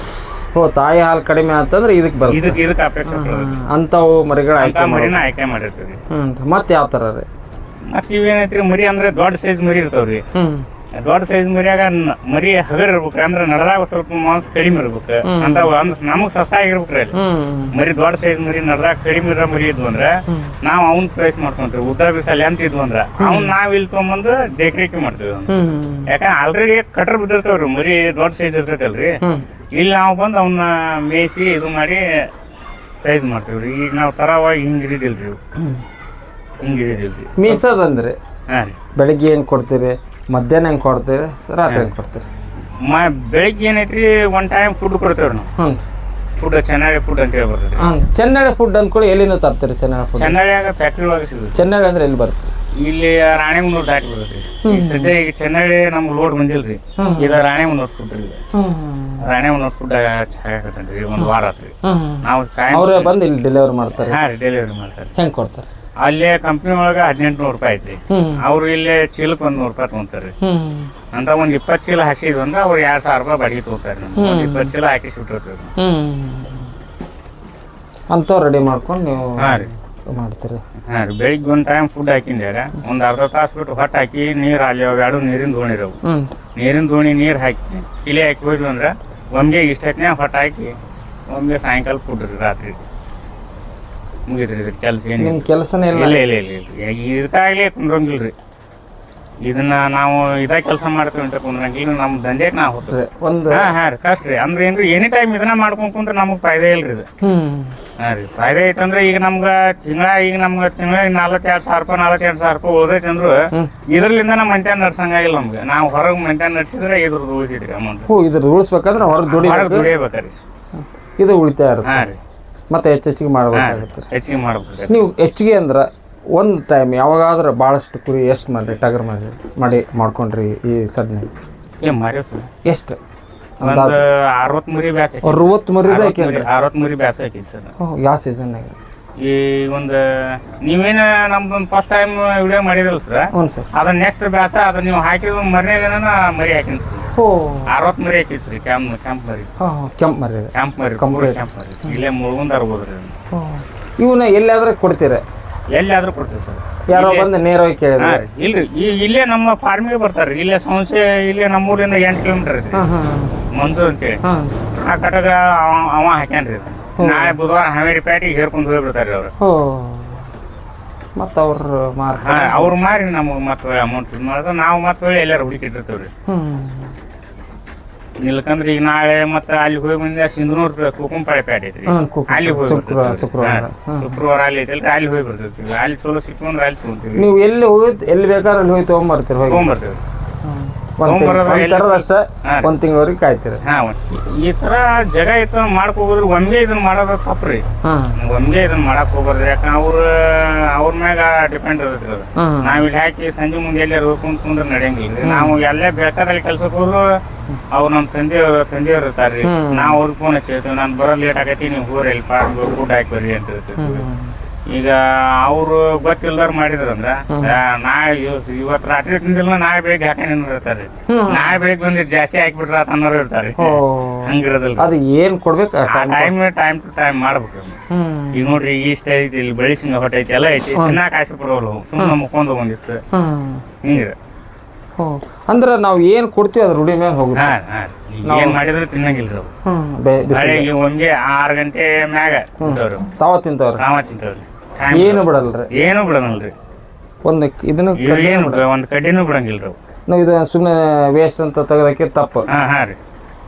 ಅದು ತಾಯಿ ಹಾಲು ಕಡಿಮೆ ಆತಂದ್ರೆ ಇದಕ್ಕೆ ಬರುತ್ತೆ. ಇದಕ್ಕೆ ಅಪೇಕ್ಷೆ ಬರ್ತೈತಿ. ಅಂಥವು ಮರಿಗಳ ಮರಿನ ಆಯ್ಕೆ ಮಾಡಿರ್ತೀವಿ. ಮತ್ತೆ ಯಾವ ಥರ ರೀ? ಮತ್ತೆ ಇವೇನೈತ್ರಿ ಮರಿ ಅಂದ್ರೆ ದೊಡ್ಡ ಸೈಜ್ ಮರಿ ಇರ್ತಾವ್ರಿ. ಹ್ಮ್ ದೊಡ್ಡ ಸೈಜ್ ಮರಿಯಾಗ ಮರಿ ಹಗರ್ ಇರ್ಬೇಕ್ರಿ, ಅಂದ್ರೆ ನಡದಾಗ ಸ್ವಲ್ಪ ಮಾಂಸ ಕಡಿಮೆ ಇರ್ಬೇಕು ಅಂತ ನಮಗ್ ಸಸ್ತ ಆಗಿರ್ಬೇಕ್ರಿ ಅಲ್ಲಿ. ಮರಿ ದೊಡ್ಡ ಸೈಜ್ ಮರಿ ನಡದಾಗ ಕಡಿಮೆ ಇರೋ ಮರಿ ಇದ್ವು ಅಂದ್ರ ನಾವ್ ಅವ್ನ ಪ್ರೈಸ್ ಮಾಡ್ಕೊಂತೀವಿ. ಉದ್ದ ಬಿಸಲ್ಲಿ ಅಂತ ಇದ್ವು ಅಂದ್ರ ಅವ್ನ ನಾವ್ ಇಲ್ಲಿ ತೊಗೊಂಬಂದು ದೇಖ್ರೇಖೆ ಮಾಡ್ತೀವಿ. ಯಾಕಂದ್ರೆ ಆಲ್ರೆಡಿ ಕಟ್ರ್ ಬಿದ್ದಿರ್ತಾವ್ರಿ, ಮರಿ ದೊಡ್ಡ ಸೈಜ್ ಇರ್ತೈತಲ್ರಿ. ಇಲ್ಲಿ ನಾವು ಬಂದು ಅವನ್ನ ಮೇಯಿಸಿ ಇದು ಮಾಡಿ ಸೈಜ್ ಮಾಡ್ತೀವ್ರಿ. ಈಗ ನಾವು ತರವಾಗಿ ಹಿಂಗಿದಿಲ್ರಿ, ಹಿಂಗಿದಿಲ್ರಿ. ಮೀಸದಂದ್ರೆ ಹಾ ರೀ. ಬೆಳಗ್ಗೆ ಏನು ಕೊಡ್ತೀರಿ, ಮಧ್ಯಾಹ್ನ ಹೆಂಗೆ ಕೊಡ್ತೀರಿ, ರಾತ್ರಿ ಹೆಂಗೆ ಕೊಡ್ತೀರಿ? ಬೆಳಿಗ್ಗೆ ಏನೈತ್ರಿ ಒನ್ ಟೈಮ್ ಫುಡ್ ಕೊಡ್ತೇವ್ರಿ ನಾವು. ಹ್ಞೂ ಫುಡ್ ಚೆನ್ನಳ್ಳಿ ಫುಡ್ ಅಂತ ಹೇಳಿ ಬರ್ತದೆ. ಹಾಂ, ಚೆನ್ನಳ್ಳಿ ಫುಡ್ ಅಂದ್ಕೊಳ್ಳಿ ಎಲ್ಲಿಂದ ತರ್ತೀರಿ? ಚೆನ್ನಳ್ಳಿ ಫುಡ್ ಚೆನ್ನಳ್ಳಿಯಾಗ ಫ್ಯಾಕ್ಟ್ರಿ ಒಳಗೆ ಸಿಗುತ್ತೆ. ಚೆನ್ನಳ್ಳಿ ಅಂದ್ರೆ ಎಲ್ಲಿ ಬರ್ತದೆ? ಇಲ್ಲಿ ರಾಣೆಮುನ್ನೂರು ದಾಟಿ ಬರ್ತೈತಿ. ಈಗ ಸದ್ಯ ಈಗ ಚೆನ್ನಳ್ಳಿ ನಮ್ಗೆ ಲೋಡ್ ಬಂದಿಲ್ರಿ. ಇದು ರಾಣೆಮುನ್ನೂರು ಫುಡ್ ರೀ. ರಾಣೆಮುನ್ನೂರು ಫುಡ್ ಚೆನ್ನಾಗತ್ತೇನ್ರಿ, ಒಂದು ವಾರ ಆತ್ರಿ. ನಾವು ಅವರೇ ಬಂದು ಇಲ್ಲಿ ಡೆಲಿವರಿ ಮಾಡ್ತಾರೆ? ಹಾಂ ರೀ, ಡೆಲಿವರಿ ಮಾಡ್ತಾರೆ. ಹೆಂಗೆ ಕೊಡ್ತಾರೆ? ಅಲ್ಲೇ ಕಂಪ್ನಿ ಒಳಗೆ 1800 ರೂಪಾಯಿ ಐತ್ರಿ. ಅವ್ರು ಇಲ್ಲೇ ಚೀಲಕ್ಕೆ 100 ರೂಪಾಯಿ ತೊಗೊಂತಾರೆ. ಅಂತ ಒಂದು 20 ಚೀಲ ಹಾಕಿದ್ವಿ ಅಂದ್ರೆ ಅವ್ರು 2000 ರೂಪಾಯಿ ಬಾಡಿಗೆ ತೊಗೊತಾರೆ. 20 ಚೀಲ ಹಾಕಿಸ್ಬಿಟ್ಟಿರ್ತೀವಿ. ಅಂಥವು ರೆಡಿ ಮಾಡ್ಕೊಂಡು ನೀವು ಹಾಂ ರೀ ಮಾಡ್ತೀರಿ? ಹಾಂ ರೀ. ಬೆಳಿಗ್ಗೆ ಒಂದು ಟೈಮ್ ಫುಡ್ ಹಾಕಿಂದಾಗ ಒಂದು ಅರ್ಧ ತಾಸು ಬಿಟ್ಟು ಹೊಟ್ಟು ಹಾಕಿ ನೀರು ಅಲ್ಲಿ ಎರಡು ನೀರಿನ ದೋಣಿ ಇರವು. ನೀರಿನ ದೋಣಿ ನೀರು ಹಾಕಿ ಕಿಲೆ ಹಾಕಿ ಹೋಯ್ದು ಅಂದ್ರೆ ಒಮ್ಗೆ ಇಷ್ಟನೇ ಹೊಟ್ಟು ಹಾಕಿ ಒಮ್ಗೆ ಸಾಯಂಕಾಲ ಫುಡ್ ರೀ, ರಾತ್ರಿ ಮುಗಿದ್ರಿ. ಇದ್ರ ಕೆಲಸ ಏನು ನಿಮ್ಮ ಕೆಲಸನೇ ಇಲ್ಲ? ಇಲ್ಲ ಇಲ್ಲ ಇಲ್ಲ ಇಲ್ಲ. ಇದಕ್ಕಾಗಲೇ ಕುಂದ್ರಂಗಿಲ್ಲ ರೀ. ಇದನ್ನ ನಾವು ಇದಾಗ ಕೆಲಸ ಮಾಡ್ತೀವಿ ಅಂತ ಕುಂದ್ರಂಗಿಲ್ಲ. ನಮ್ಮ ದಂಧೆಗೆ ನಾವು ಹೋಗ್ತೀವಿ. ಒಂದು ಹಾಂ ರೀ, ಕಷ್ಟ ರೀ. ಅಂದ್ರೆ ಏನ್ರಿ ಎನಿ ಟೈಮ್ ಇದನ್ನ ಮಾಡ್ಕೊಂಡ್ ಕುಂದ್ರೆ ನಮಗೆ ಫಾಯ್ದೆ ಇಲ್ರಿ ಇದು. ಹಾಂ ರೀ, ಫಾಯ್ದೆ ಐತಂದ್ರೆ ಈಗ ನಮ್ಗೆ ತಿಂಗಳಿಗೆ 42,000 ರೂಪಾಯಿ 42,000 ರೂಪಾಯಿ ಓದೈತೆ ಅಂದ್ರು ಇದ್ರಲಿಂದ ನಮ್ಮ ಮಂತ್ಯ ನಡ್ಸಂಗಾಗಿಲ್ಲ ನಮ್ಗೆ. ನಾವು ಹೊರಗೆ ಮಂತ್ಯ ನಡ್ಸಿದ್ರೆ ಇದ್ರದ್ದು ಉಳಿತೈತ್ರಿ ಅಮೌಂಟ್. ಇದ್ರ ಉಳಿಸ್ಬೇಕಂದ್ರೆ ಹೊರಗೆ ದುಡಿಯಬೇಕ್ರಿ. ಇದು ಉಳಿತಾಯ ಇರುತ್ತೆ. ಹಾಂ ರೀ. ಮತ್ತೆ ಹೆಚ್ಚಿಗೆ ಮಾಡ್ಬೇಕಾಗುತ್ತೆ. ಹೆಚ್ಚಿಗೆ ಮಾಡ್ಬೇಕು. ನೀವು ಹೆಚ್ಚಿಗೆ ಅಂದ್ರೆ ಒಂದು ಟೈಮ್ ಯಾವಾಗಾದ್ರೂ ಭಾಳಷ್ಟು ಕುರಿ ಎಷ್ಟು ಮಾಡಿರಿ, ಟಗರ್ ಮಾಡಿ ಮಾಡ್ಕೊಂಡ್ರಿ ಈ ಸಡ್ನೆ? ಏನು ಮಾಡಿ ಸರ್, ಎಷ್ಟು? ಒಂದು 60 ಮರಿ ಬ್ಯಾಚ್ 60 ಮರಿದ ಹಾಕಿ? 60 ಮರಿ ಬ್ಯಾಚ್ ಹಾಕಿದ್ ಸರ್. ಯಾವ ಸೀಸನ್ನಾಗ? ಈ ಒಂದು ನೀವೇನು ನಮ್ದೊಂದು ಫಸ್ಟ್ ಟೈಮ್ ವಿಡಿಯೋ ಮಾಡಿರಲ್ಲ ಸರ್, ಹ್ಞೂ ಸರ್. ಅದನ್ನ ನೆಕ್ಸ್ಟ್ ಬ್ಯಾಚ ಅದನ್ನ ನೀವು ಹಾಕಿದ ಮರಿಯಾಗ ಮರಿ ಹಾಕಿನಿ ಸರ್. 60 ಮರಿ ಹಾಕಿದ್ ಸರ್. ಕ್ಯಾಂಪ್ ಮರಿ. ಕೆಂಪು ಮರಿ? ಕ್ಯಾಂಪ್ ಮರಿ, ಕ್ಯಾಂಪ್ ಮರಿ. ಇಲ್ಲೇ ಮುಳುಗುಂದ ಇರ್ಬೋದ್ರಿ. ಇವನ್ನ ಎಲ್ಲಾದ್ರೂ ಕೊಡ್ತೀರ? ಎಲ್ಲಾದ್ರೂ ಕೊಡ್ತೀವಿ ಸರ್. ಯಾರೋ ಬಂದು ನೇರವಾಗಿ ಕೇಳಿದ್ರೆ? ಇಲ್ರಿ, ಇಲ್ಲೇ ನಮ್ಮ ಫಾರ್ಮಿಗೆ ಬರ್ತಾರ್ರಿ. ಇಲ್ಲೇ ಸಂಸ್ಥೆ ಇಲ್ಲೇ ನಮ್ಮೂರಿಂದ 8 ಕಿಲೋಮೀಟರ್ ಐತಿ ಮಂಜೂರ್ ಅಂತೇಳಿ. ಆ ಕಟಗ ಅವ ಹಾಕ್ಯಾನ್ರಿ. ನಾಳೆ ಬುಧವಾರ ಹಾವೇರಿ ಪ್ಯಾಟಿಗೆ ಹೇರ್ಕೊಂಡು ಹೋಗ್ಬಿಡ್ತಾರ್ರಿ ಅವ್ರು. ಮತ್ತು ಅವ್ರು ಅವ್ರು ಮಾರಿ ನಮಗೆ ಮತ್ತೆ ಅಮೌಂಟ್ ಇದು ಮಾಡಿದ್ರೆ ನಾವು ಮತ್ತೆ ಎಲ್ಲಾರು ಹುಡುಕಿಟ್ಟಿರ್ತೀವ್ರಿ. ಇಲ್ಲಕಂದ್ರೆ ಈಗ ನಾಳೆ ಮತ್ತೆ ಅಲ್ಲಿ ಹೋಗಿ ಬಂದ ಸಿಂಧನೂರು ಕುಕುಂಪಾಳೆ ಪ್ಯಾಟ್ ಐತ್ರಿ, ಅಲ್ಲಿ ಹೋಗಿ ಶುಕ್ರವಾರ ಅಲ್ಲಿ ಐತಲ್ರಿ, ಅಲ್ಲಿ ಹೋಗಿ ಬರ್ತಿರ್ತೀವಿ. ಅಲ್ಲಿ ಚಲೋ ಸಿಕ್ಕೊಂಡ್ರೆ ಅಲ್ಲಿ ತೊಗೊಂತೀವಿ. ನೀವು ಎಲ್ಲಿ ಹೋಗಿ ಎಲ್ಲಿ ಬೇಕಾದ್ರೆ ಅಲ್ಲಿ ಹೋಗಿ ತೊಗೊಂಬರ್ತೀರಿ? ತೊಗೊಂಬರ್ತೀವಿ. ಅಷ್ಟೇ ಒಂದು ತಿಂಗಳವರೆಗೆ ಕಾಯ್ತೀರಿ? ಈ ತರ ಜಾಗ ಇತ್ತು ಮಾಡ್ಕೋಬೋದ್ರಿ. ಒಮ್ಗೆ ಇದನ್ನ ಮಾಡೋದು ತಪ್ಪ್ರಿ. ಒಮ್ಗೆ ಇದನ್ನ ಮಾಡಕ್ ಹೋಗ್ಬಾರ್ದ್ರಿ. ಯಾಕಂದ್ರೆ ಅವ್ರ ಮ್ಯಾಗ ಡಿಪೆಂಡ್ ಇರುತ್ತೆ ಅದು. ನಾವ್ ಇಲ್ಲಿ ಹಾಕಿ ಸಂಜೆ ಮುಂದೆ ಎಲ್ಲೇ ಹೋಗ್ಕೊಂಡ್ ಕುಂದ್ರೆ ನಡೆಯಂಗಿಲ್ರಿ. ನಾವು ಎಲ್ಲೇ ಬೇಕಾದಲ್ಲಿ ಕೆಲ್ಸಕ್ಕೆ ಹೋದ್ರು ಅವ್ರು ನಮ್ಮ ತಂದೆಯವ್ರು ಇರ್ತಾರ್ರಿ. ನಾವು ಅವ್ರಿಗೆ ಫೋನ್ ಹಚ್ಚಿರ್ತೀವಿ, ನಾನು ಬರೋದು ಲೇಟ್ ಆಗೈತಿ, ನೀವು ಹೋಗ್ರಿ ಇಲ್ಲಿ ಫುಡ್ ಹಾಕಿ ಬರ್ರಿ ಅಂತ ಇರ್ತೀವಿ. ಈಗ ಅವರು ಗೊತ್ತಿಲ್ದಾರ ಮಾಡಿದ್ರಂದ್ರ ನಾಳೆ ಇವತ್ತು ರಾತ್ರಿ ತಿಂದಿಲ್ಲ ನಾಳೆ ಬೆಳಿಗ್ಗೆ ಹಾಕೊಂಡು ಇರ್ತಾರೆ. ನಾಳೆ ಬೆಳಿಗ್ಗೆ ಬಂದಿದ್ದು ಜಾಸ್ತಿ ಹಾಕಿಬಿಟ್ರ ಅನ್ನೋರು ಇರ್ತಾರೆ. ಹಂಗಿರೋದಿಲ್ಲ. ಅದು ಏನ್ ಕೊಡ್ಬೇಕು ಟೈಮ್ ಟು ಟೈಮ್ ಮಾಡ್ಬೇಕು. ಈಗ ನೋಡ್ರಿ ಇಷ್ಟ ಐತಿ, ಇಲ್ಲಿ ಬೆಳಿಸಿಂಗ ಹೊಟ್ಟೆ ಐತಿ, ಎಲ್ಲ ಐತಿ, ತಿನ್ನಾಕ ಆಸೆ ಪಡೋಲ್ಲ. ಸುಮ್ಮನೆ ಮುಕ್ಕೊಂಡು ಬಂದಿತ್ತು ಹಿಂಗ. ಅಂದ್ರೆ ನಾವು ಏನ್ ಕೊಡ್ತೀವಿ ಅದ್ರ ರೂಢಿ ಮೇಲೆ ಹೋಗುತ್ತೆ. ಏನ್ ಮಾಡಿದ್ರು ತಿನ್ನಂಗಿಲ್ರಿ. ಒಮ್ಗೆ 6 ಗಂಟೆ ಮ್ಯಾಗ ತಿಂತವ್ರು. ತಾವ ತಿಂತವ್ರಿ? ಏನು ಬಿಡಲ್ರಿ? ಏನು ಬಿಡಂಗಿಲ್ರಿ. ಒಂದು ಇದನ್ನು ಒಂದು ಕಡ್ಡಿನೂ ಬಿಡಂಗಿಲ್ರಿ. ನಾವು ಇದು ಸುಮ್ಮನೆ ವೇಸ್ಟ್ ಅಂತ ತೆಗೆದಕ್ಕೆ ತಪ್ಪು. ಹಾಂ ರೀ,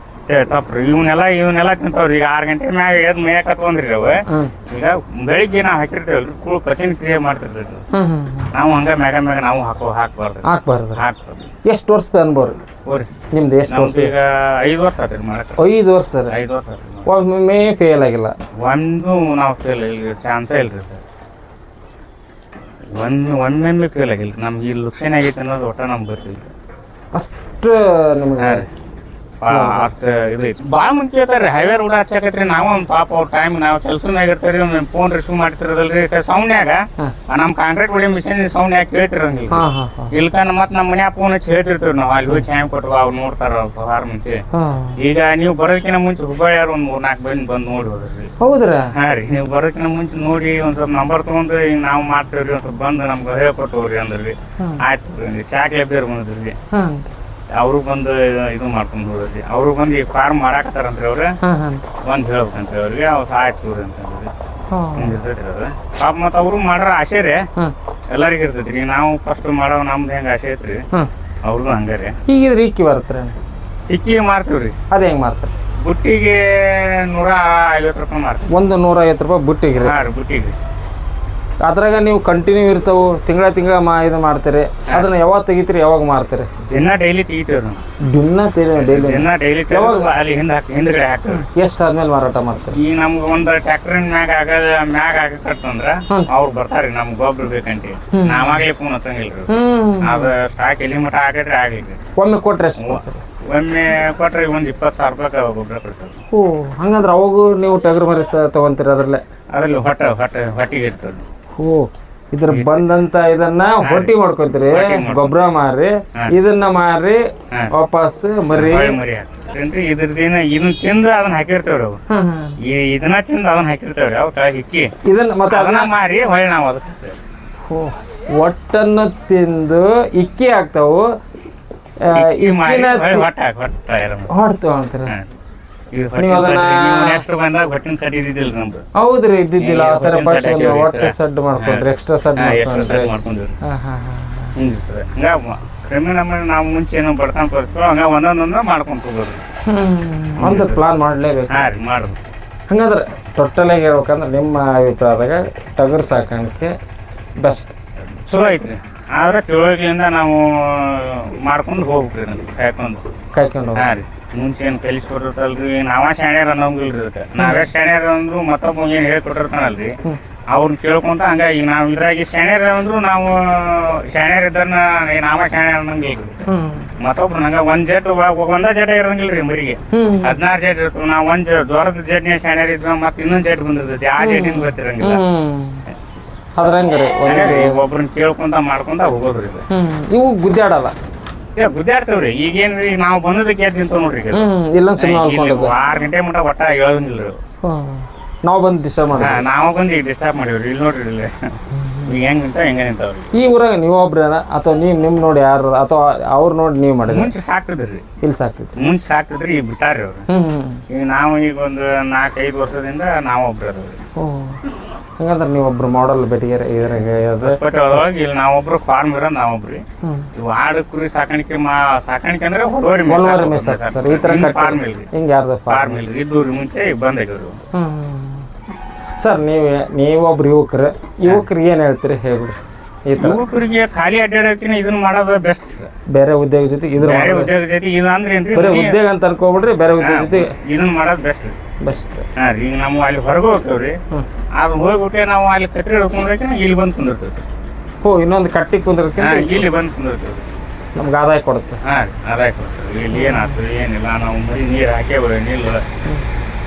ತಪ್ಪ್ರಿ. ಇವನ್ನೆಲ್ಲ ತಿಂತಾವ್ರಿ. ಈಗ 6 ಗಂಟೆ ಮ್ಯಾಗ ಎದ್ದು ಮೇಯಕ್ ಹತ್ಕೊಂಡ್ರಿ ಅವ. ಈಗ ಬೆಳಿಗ್ಗೆ ನಾವು ಹಾಕಿರ್ತೇವಲ್ರಿ, ಪಚನ ಕ್ರಿಯೆ ಮಾಡ್ತಿರ್ತೈತಿ. ನಾವು ಹಂಗ ಮ್ಯಾಗ ನಾವು ಹಾಕ್ಬಾರ್ದು. ಎಷ್ಟು ವರ್ಷದ ಅನುಭವ ರೀ ನಿಮ್ದು? ಎಷ್ಟು ವರ್ಷ? ಈಗ 5 ವರ್ಷ ಆತ್ರಿ ಮಾಡಕ್. 5 ವರ್ಷ? 5 ವರ್ಷ. ಒಮ್ಮೆ ಫೇಲ್ ಆಗಿಲ್ಲ? ಒಂದು ನಾವು ಫೇಲ್ ಚಾನ್ಸೇ ಇಲ್ರಿ. ಒಮ್ಮೆ ಫೇಲ್ ಆಗಿಲ್ಲ. ನಮ್ಗೆ ಇಲ್ಲಿ ಲುಕ್ಷನ್ ಆಗೈತೆ ಅನ್ನೋದು ಒಟ್ಟ ನಮ್ಗೆ ಗೊತ್ತಿಲ್ಲ. ಅಷ್ಟು ನಿಮ್ಗೆ ಅಷ್ಟು ಇದು ಐತಿ ಭಾಳ ಮಂದಿ ಕೇಳ್ತಾರ್ರಿ ಹೈವೇ ರೋಡ್ ಹಚ್ಚಾಕತ್ರಿ ನಾವು ಒಂದು ಪಾಪ ಅವ್ರ ಟೈಮ್ ನಾವು ಕೆಲ್ಸನಾಗ ಇರ್ತಾರಿ ಫೋನ್ ರಿಸೀವ್ ಮಾಡ್ತಿರೋದಲ್ರಿ ಸೌನ್ಯಾಗ ನಮ್ಮ ಕಾಂಕ್ರೀಟ್ ಹೊಡಿ ಮಿಷಿನ್ ಸೌನ್ಯಾಗ ಕೇಳ್ತಿರಂಗಿಲ್ಲ ಇಲ್ಕಂದ್ರೆ ಮತ್ತೆ ನಮ್ಮ ಮನ್ಯಾಗ ಫೋನ್ ಹಚ್ಚಿ ಹೇಳ್ತಿರ್ತೀವಿ ನಾವು ಅಲ್ಲಿ ಹೋಗಿ ಚಾಯ್ ಕೊಟ್ಟು ಅವ್ರು ನೋಡ್ತಾರ ಆರು ಮುಂಚೆ ಈಗ ನೀವು ಬರೋದಕ್ಕಿಂತ ಮುಂಚೆ ಹುಬ್ಬಳ್ಳಿಯಾರು ಒಂದು 3-4 ಬಂದು ನೋಡಿ ಹೋದ್ರಿ ಹೌದ್ರಾ ಹಾ ರೀ ನೀವು ಬರೋದಕ್ಕಿಂತ ಮುಂಚೆ ನೋಡಿ ಒಂದ್ ಸ್ವಲ್ಪ ನಂಬರ್ ತಗೊಂಡು ಈಗ ನಾವು ಮಾಡ್ತೇವ್ರಿ ಒಂದ್ ಸ್ವಲ್ಪ ಬಂದು ನಮ್ಗೆ ಹೇಳ್ಕೊಟ್ಟು ಹೋಗ್ರಿ ಅಂದ್ರಿ ಆಯ್ತು ಚಾಕ್ಲೆ ಬೇರೆ ಬಂದ್ರಿ ಅವರು ಬಂದು ಇದು ಮಾಡ್ಕೊಂಡು ಹೋದ್ರಿ ಅವರು ಬಂದು ಈ ಫಾರ್ಮ್ ಮಾಡಾಕತ್ತಾರಂತ್ರಿ ಅವ್ರ ಬಂದು ಹೇಳ್ಬೇಕಂತ್ರಿ ಅವ್ರಿಗೆ ಅವ್ರು ಆಯ್ತು ರೀ ಅಂತಂದ್ರಿ ಹಿಂಗೆ ಇರ್ತೈತ್ರಿ ಅದು ಪಾಪ ಮತ್ತು ಅವರು ಮಾಡ್ರ ಆಸೆ ರೀ ಎಲ್ಲರಿಗೂ ಇರ್ತೈತ್ರಿ ಈಗ ನಾವು ಫಸ್ಟ್ ಮಾಡೋ ನಮ್ದು ಹೆಂಗೆ ಆಸೆ ಐತ್ರಿ ಅವ್ರಿಗೂ ಹಂಗೆ ರೀ ಈಗಿದ್ರೆ ಇಕ್ಕಿ ಬರ್ತಾರೆ ಇಕ್ಕಿಗೆ ಮಾರ್ತೀವ್ರಿ ಅದು ಹೆಂಗೆ ಮಾಡ್ತಾರೆ ಬುಟ್ಟಿಗೆ 150 ರೂಪಾಯಿ ಮಾರ್ತೀವಿ ಒಂದು 150 ರೂಪಾಯಿ ಬುಟ್ಟಿಗೆ ರೀ ಹಾಂ ರೀ ಬುಟ್ಟಿಗೆ ಅದ್ರಾಗ ನೀವು ಕಂಟಿನ್ಯೂ ಇರ್ತಾವು ತಿಂಗಳ ಇದು ಮಾಡ್ತೀರಿ ಅದನ್ನ ಯಾವಾಗ ತೆಗಿತೀರಿ ಯಾವಾಗ ಮಾರ್ತೀರಿ ದಿನ ಡೈಲಿ ತೆಗಿತೀವ್ರಿ ನಾವು ದಿನ ಡೈಲಿ ಅಲ್ಲಿ ಹಿಂದ್ಗಡೆ ಹಾಕ್ತೀವಿ ಎಷ್ಟು ಆದ್ಮೇಲೆ ಮಾರಾಟ ಮಾಡ್ತೀರಿ ಈಗ ನಮ್ಗೆ ಒಂದು ಟ್ರ್ಯಾಕ್ಟರ್ ಮ್ಯಾಗ ಹಾಕತ್ತಂದ್ರ ಅವ್ರು ಬರ್ತಾರ್ರಿ ನಮ್ಗೆ ಗೊಬ್ಬರ ಬೇಕಂತ ನಾವಾಗ್ಲೇ ಫೋನ್ ಹತ್ತಂಗಿಲ್ರಿ ಅದು ಸ್ಟಾಕ್ ಎಲ್ಲಿ ಮಟ್ಟ ಹಾಕಿದ್ರೆ ಆಗ್ಲಿಕ್ಕೆ ಒಮ್ಮೆ ಕೊಟ್ರೆ ಎಷ್ಟು ಒಮ್ಮೆ ಕೊಟ್ರೆ ಒಂದು 20,000 ರೂಪಾಯಿ ಗೊಬ್ಬರ ಕೊಡ್ತಾರೆ ಓ ಹಂಗಂದ್ರೆ ಅವಾಗೂ ನೀವು ಟಗರು ಮರಿ ತಗೊಂತೀರಿ ಅದರಲ್ಲಿ ಹೊಟ್ಟಿಗೆ ಇರ್ತದೆ ಓ ಇದ್ರ ಬಂದಂತ ಇದನ್ನ ಹೊಟ್ಟಿ ಮಾಡ್ಕೊಂತೀರಿ ಗೊಬ್ಬರ ಮಾರಿ ಇದನ್ನ ಮಾರಿ ವಾಪಸ್ ಮರಿ ಹಾಕ್ತಾರೇನ್ರಿ ಇದನ್ನ ತಿಂದು ಅದನ್ನ ಹಾಕಿರ್ತೇವ್ರಿ ಅವು ಇದನ್ನ ತಿಂದು ಅದನ್ನ ಹಾಕಿರ್ತೇವ್ರಿ ಅವ್ ಕೆಳಗೆ ಹಿಕ್ಕಿ ಇದನ್ನ ಮತ್ತೆ ಅದನ್ನ ಮಾರಿ ಹೊಳ್ಳಿ ನಾವು ಅದಕ್ಕೆ ಒಟ್ಟನ್ನು ತಿಂದು ಇಕ್ಕಿ ಹಾಕ್ತಾವು ಹೊಟ್ಟು ಅಂತೀರ ಹೌದ್ರಿ ಇದ್ದಿದ್ದಿಲ್ಲ ಸರ್ ಹೊಟ್ಟೆ ಸಡ್ ಮಾಡ್ಕೊಂಡ್ರಿ ಎಕ್ಸ್ಟ್ರಾ ಸಡ್ ಮಾಡ್ಕೊಂಡ್ರಿ ಕ್ರಮೇಣ ನಾವು ಮುಂಚೆ ಏನೋ ಬಡ್ಕೊಂಡ್ ತೋರಿಸ್ಕೊ ಹಂಗ ಒಂದೊಂದೊಂದ ಮಾಡ್ಕೊಂಡ್ ಹೋಗೋದು ಒಂದು ಪ್ಲಾನ್ ಮಾಡ್ಲೇಬೇಕು ಹಾ ರೀ ಮಾಡೋದು ಹಂಗಂದ್ರೆ ಟೋಟಲ್ ಆಗಿ ಹೇಳ್ಬೇಕಂದ್ರೆ ನಿಮ್ಮ ಅಭಿಪ್ರಾಯದಾಗ ಟಗರು ಸಾಕಾಣಿಕೆ ಬೆಸ್ಟ್ ಚಲೋ ಐತ್ರಿ ಆದ್ರೆ ತಿಳುವಳಿಕೆಯಿಂದ ನಾವು ಮಾಡ್ಕೊಂಡು ಹೋಗ್ಬೇಕ್ರಿ ಕಾಯ್ಕೊಂಡು ಹಾ ರೀ ಮುಂಚೆ ಏನು ಕಲಿಸ್ಕೊಟ್ಟಿರ್ತಲ್ರಿ ನಾವ ಶಾಣ್ಯಾರ ಅನ್ನೋಂಗಿಲ್ರಿ ಅದಕ್ಕೆ ನಾವೇ ಶಾಣ್ಯಾರ ಅಂದ್ರು ಮತ್ತೊಬ್ಬ ಏನ್ ಹೇಳ್ಕೊಟ್ಟಿರ್ತಾನಲ್ರಿ ಅವ್ರನ್ನ ಕೇಳ್ಕೊಂತ ಹಂಗಾಗಿ ನಾವು ಇದ್ರಾಗಿ ಶಾಣ್ಯಾರ ಅಂದ್ರು ನಾವು ಶಾಣ್ಯಾರ ಇದ್ದನ್ನ ನಾವ ಶಾಣ್ಯಾರ ಅನ್ನಂಗಿಲ್ರಿ ಮತ್ತೊಬ್ರು ನಂಗ ಒಂದ ಜಟ ಇರಂಗಿಲ್ರಿ ಮರಿಗೆ 16 ಜಟ್ ಇರ್ತವ ನಾವ್ ಜ್ವರದ ಜಟ್ನಿ ಶಾಣ್ಯಾರ ಇದ್ವ ಮತ್ತ ಇನ್ನೊಂದ್ ಜಟ್ ಬಂದಿರ್ತೈತಿ ಆ ಜಟಿನ ಗೊತ್ತಿರಂಗಿಲ್ಲ ಅದ್ರಂಗ್ರಿ ಒಬ್ರನ್ನ ಕೇಳ್ಕೊಂತ ಮಾಡ್ಕೊಂತ ಹೋಗೋದ್ರಿ ಇವು ಗುದ್ದಾಡಲ್ಲ ಗುದ್ದಾಡ್ತೇವ್ರಿ ಈಗೇನ್ರಿ ನಾವು ಬಂದದಕ್ಕೆ ಎದ್ದು ನಿಂತ ನೋಡ್ರಿ ಇಲ್ಲ 6 ಗಂಟೆ ಮಟ್ಟ ಒಟ್ಟ ಹೇಳಂಗಿಲ್ರಿ ನಾವು ಬಂದು ಡಿಸ್ಟರ್ಬ್ ಮಾಡಿ ನಾವು ಬಂದು ಈಗ ಡಿಸ್ಟರ್ಬ್ ಮಾಡಿವ್ರಿ ಇಲ್ಲಿ ನೋಡ್ರಿ ಇಲ್ಲಿ ಈಗ ಹೆಂಗ್ ನಿಂತಾವ್ರಿ ಈ ಊರಾಗ ನೀವು ಒಬ್ರೇನ ಅಥವಾ ನಿಮ್ ನೋಡಿ ಯಾರು ಅಥವಾ ಅವ್ರು ನೋಡಿ ನೀವು ಮಾಡಿದ್ರಿ ಮುಂಚೆ ಸಾಕ್ತಿದ್ರಿ ಇಲ್ಲಿ ಸಾಕ್ತಿದ್ರಿ ಮುಂಚೆ ಸಾಕ್ತಿದ್ರಿ ಈಗ ಬಿಟ್ಟಾರ್ರಿ ಅವ್ರು ಈಗ ನಾವು ಈಗ ಒಂದು 4-5 ವರ್ಷದಿಂದ ನಾವು ಒಬ್ರು ಹಂಗಂದ್ರೆ ನೀವೊಬ್ರು ಮಾಡಲ್ ಭೇಟಿಗೆ ಒಳಗೆ ಇಲ್ಲಿ ನಾವೊಬ್ರು ಫಾರ್ಮ್ ಇರೋದು ನಾವೊಬ್ರಿ ಇವು ಆಡು ಕುರಿ ಸಾಕಾಣಿಕೆ ಅಂದ್ರೆ ಈ ತರ ಫಾರ್ಮ್ ಇಲ್ರಿ ಹಿಂಗೆ ಯಾರ್ದು ಫಾರ್ಮ್ ಇಲ್ರಿ ಇದ್ದೂರಿ ಮುಂಚೆ ಈಗ ಬಂದಾಗ್ಯವ್ರಿ ಸರ್ ನೀವೊಬ್ರು ಯುವಕರಿಗೆ ಏನು ಹೇಳ್ತೀರಿ ಹೇಳ್ಬಿಡಿ ಯುವಕರಿಗೆ ಖಾಲಿ ಅಡ್ಡಾಡೋಕಿನ ಇದನ್ನ ಮಾಡೋದು ಬೆಸ್ಟ್ ಬೇರೆ ಉದ್ಯೋಗ ಜೊತೆಗೆ ಬೇರೆ ಉದ್ಯೋಗ ಜೊತೆ ಇದು ಅಂದ್ರೆ ಏನ್ರಿ ಬರೀ ಉದ್ಯೋಗ ಅಂತ ಅನ್ಕೋಬಿಡ್ರಿ ಬೇರೆ ಉದ್ಯೋಗ ಜೊತೆಗೆ ಇದನ್ನ ಮಾಡೋದು ಬೆಸ್ಟ್ ಬೆಸ್ಟ್ ಹಾ ರೀ ಈಗ ನಾವು ಅಲ್ಲಿ ಹೊರಗೆ ಹೋಗ್ತೇವ್ರಿ ಅದು ಹೋಗ್ಬಿಟ್ಟೆ ನಾವು ಅಲ್ಲಿ ಕಟ್ಟಿ ಹಿಡ್ಕೊಂಡ್ರೆ ಇಲ್ಲಿ ಬಂದು ಕುಂದಿರ್ತೇವೆ ಇನ್ನೊಂದು ಕಟ್ಟಿ ಕುಂದಿರ್ಕೆ ಇಲ್ಲಿ ಬಂದು ಕುಂದಿರ್ತೇವೆ ನಮ್ಗೆ ಆದಾಯ ಕೊಡುತ್ತೆ ಹಾ ರೀ ಆದಾಯ ಕೊಡ್ತೇವೆ ಇಲ್ಲಿ ಏನಾಗ್ತದೆ ಏನಿಲ್ಲ ನಾವು ಬರೀ ನೀರು ಹಾಕೇವ್ರಿ ನಿಲ್ಲ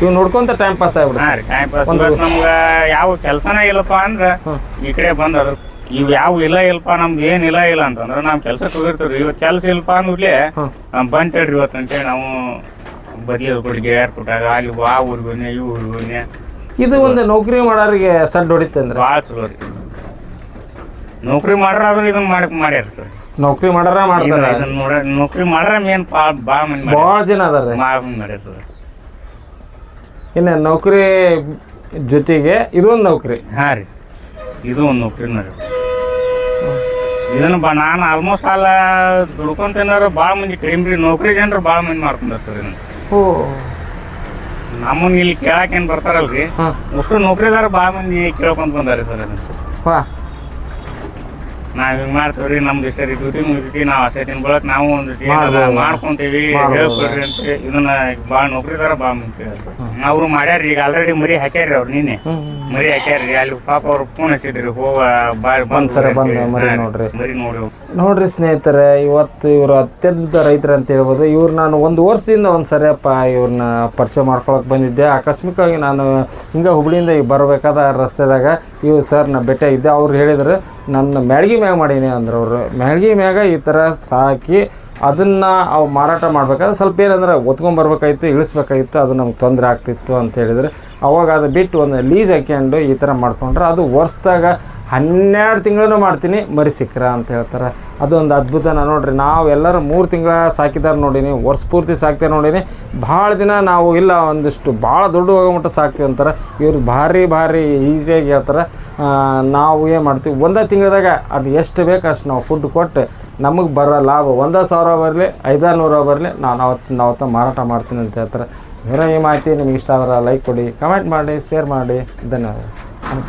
ಇವ್ ನೋಡ್ಕೊಂತ ಟೈಮ್ ಪಾಸ್ ಆಗ್ಬಿಡುತ್ತೆ ಹಾ ರೀ ಟೈಮ್ ಪಾಸ್ ನಮ್ಗೆ ಯಾವ ಕೆಲಸನ ಇಲ್ಲಪ್ಪ ಅಂದ್ರೆ ಈ ಕಡೆ ಬಂದ್ ಅದ್ರ ಇವ್ ಯಾವ ಇಲ್ಲಪ್ಪ ನಮ್ದು ಏನಿಲ್ಲ ಅಂತಂದ್ರೆ ನಾವು ಕೆಲ್ಸಕ್ಕೆ ಹೋಗಿರ್ತೀವ್ರಿ ಇವತ್ತು ಕೆಲಸ ಇಲ್ಲಪ್ಪ ಅಂದ್ಬಿಟ್ಲೆ ಬಂದ್ ಹೇಳ್ರಿ ಇವತ್ತು ಅಂತೇಳಿ ನಾವು ಬದ್ಲಿ ಕೊಡಿ ಗೆಳೆಯರ್ ಕೊಟ್ಟಾಗ ಅಲ್ಲಿ ಆ ಊರ್ಗೋನೆ ಈ ಊರ್ಗೋನೆ ಇದು ಒಂದು ನೌಕರಿ ಮಾಡೋರಿಗೆ ಸಡ್ ಹೊಡಿತೆ ಅಂದ್ರೆ ಭಾಳ ಚಲೋ ರೀ ನೌಕರಿ ಮಾಡ್ರಾದ್ರೂ ಇದನ್ನ ಮಾಡ್ಯಾರ ಸರ್ ನೌಕರಿ ಮಾಡಾರ ಮಾಡ್ತಾರೆ ಇದನ್ನ ನೌಕರಿ ಮಾಡ್ರ ಮೇನ್ ಭಾಳ ಮಂದಿ ಭಾಳ ಜನ ಅದಾರ ಭಾಳ ಮಂದಿ ಮಾಡ್ಯಾರ ಸರ್ ಇನ್ನು ನೌಕರಿ ಜೊತೆಗೆ ಇದೊಂದು ನೌಕರಿ ಹಾ ರೀ ಇದು ಒಂದು ನೌಕರಿ ನೋಡಿ ಇದನ್ನ ನಾನು ಆಲ್ಮೋಸ್ಟ್ ಅಲ್ಲ ದುಡ್ಕೊಂತೇನಾರ ಭಾಳ ಮಂದಿ ಕಡಿಮೆ ರೀ ನೌಕರಿ ಜನರು ಭಾಳ ಮಂದಿ ಮಾಡ್ಕೊಂಡಾರ ಸರ್ ಇದನ್ನ ನಮ್ಮನ್ನ ಇಲ್ಲಿ ಕೇಳಾಕೇನು ಬರ್ತಾರಲ್ರಿ ಅಷ್ಟು ನೌಕರಿದಾರ ಭಾಳ ಮಂದಿ ಕೇಳ್ಕೊಂತ ಬಂದಾರೆ ಸರ್ ಅದನ್ನ ನಾವ್ ಹಿಂಗ್ ಮಾಡ್ತೇವ್ರಿ ನಮ್ದು ಇಷ್ಟ ಡ್ಯೂಟಿ ಮುಗಿತಿ ನಾವ್ ಅಷ್ಟೇ ದಿನ ಬಳಕ ನಾವು ಒಂದು ಮಾಡ್ಕೊಂತೀವಿ ಹೇಳ್ಕೊಡ್ರಿ ಅಂತ ಇದನ್ನ ಬಾಳ ನೌಕರಿದಾರ ಬಾಳ ಮುಂಚೆ ಅವ್ರು ಮಾಡ್ಯಾರ್ರಿ ಈಗ ಆಲ್ರೆಡಿ ಮರಿ ಹಾಕ್ಯಾರ್ರಿ ಅವ್ರು ನಿನ್ನೆ ಮರಿ ಹಾಕ್ಯಾರ್ರಿ ಅಲ್ಲಿ ಪಾಪ ಅವ್ರು ಫೋನ್ ಹಚ್ಚಿದ್ರಿ ಹೋಗ ಒಂದ್ಸರಿ ಬಂದು ಮರಿ ನೋಡ್ರಿ ಮರಿ ನೋಡ್ರಿ ಸ್ನೇಹಿತರೆ, ಇವತ್ತು ಇವರು ಅತ್ಯಂತ ರೈತರು ಅಂತ ಹೇಳ್ಬೋದು. ಇವ್ರು ನಾನು ಒಂದು ವರ್ಷದಿಂದ ಒಂದು ಸರಿಯಪ್ಪ ಇವ್ರನ್ನ ಪರಿಚಯ ಮಾಡ್ಕೊಳಕ್ಕೆ ಬಂದಿದ್ದೆ. ಆಕಸ್ಮಿಕವಾಗಿ ನಾನು ಹಿಂಗೆ ಹುಬ್ಳಿಯಿಂದ ಈಗ ಬರಬೇಕಾದ ರಸ್ತೆದಾಗ ಇವ್ರು ಸರ್ನ ಭೇಟಿಯಾಗಿದ್ದೆ. ಅವ್ರು ಹೇಳಿದ್ರು ನನ್ನ ಮ್ಯಾಳ್ಗಿ ಮ್ಯಾಗ ಮಾಡೀನಿ ಅಂದ್ರೆ ಅವರು ಮ್ಯಾಳ್ಗಿ ಮ್ಯಾಗ ಈ ಥರ ಸಾಕಿ ಅದನ್ನು ಅವು ಮಾರಾಟ ಮಾಡ್ಬೇಕಾದ್ರೆ ಸ್ವಲ್ಪ ಏನಂದ್ರೆ ಒತ್ಕೊಂಡ್ಬರ್ಬೇಕಾಗಿತ್ತು, ಇಳಿಸ್ಬೇಕಾಗಿತ್ತು, ಅದು ನಮ್ಗೆ ತೊಂದರೆ ಆಗ್ತಿತ್ತು ಅಂತ ಹೇಳಿದ್ರೆ ಅವಾಗ ಅದು ಬಿಟ್ಟು ಒಂದು ಲೀಸ್ ಹಾಕ್ಯಂಡು ಈ ಥರ ಮಾಡ್ಕೊಂಡ್ರೆ ಅದು ವರ್ಷದಾಗ 12 ತಿಂಗಳೂ ಮಾಡ್ತೀನಿ ಮರಿ ಸಿಕ್ಕ್ರ ಅಂತ ಹೇಳ್ತಾರೆ. ಅದೊಂದು ಅದ್ಭುತ. ನೋಡಿರಿ ನಾವು ಎಲ್ಲರೂ 3 ತಿಂಗಳ ಸಾಕಿದಾರೆ ನೋಡೀನಿ, ವರ್ಷ ಪೂರ್ತಿ ಸಾಕ್ತೇವೆ ನೋಡೀನಿ. ಭಾಳ ದಿನ ನಾವು ಇಲ್ಲ ಒಂದಿಷ್ಟು ಭಾಳ ದೊಡ್ಡ ಹೋಗೋಮಟ್ಟ ಸಾಕ್ತೀವಿ ಅಂತಾರೆ. ಇವ್ರು ಭಾರಿ ಈಸಿಯಾಗಿ ಹೇಳ್ತಾರೆ. ನಾವು ಏನು ಮಾಡ್ತೀವಿ, 1 ತಿಂಗಳದಾಗ ಅದು ಎಷ್ಟು ಬೇಕು ಅಷ್ಟು ನಾವು ಫುಡ್ ಕೊಟ್ಟು ನಮಗೆ ಬರೋ ಲಾಭ 1,000 ಬರಲಿ 500 ಬರಲಿ ನಾನು ಅವತ್ತು ಮಾರಾಟ ಮಾಡ್ತೀನಿ ಅಂತ ಹೇಳ್ತಾರೆ. ಈ ಮಾಹಿತಿ ನಿಮ್ಗೆ ಇಷ್ಟ ಆದ್ರೆ ಲೈಕ್ ಕೊಡಿ, ಕಮೆಂಟ್ ಮಾಡಿ, ಶೇರ್ ಮಾಡಿ. ಧನ್ಯವಾದ.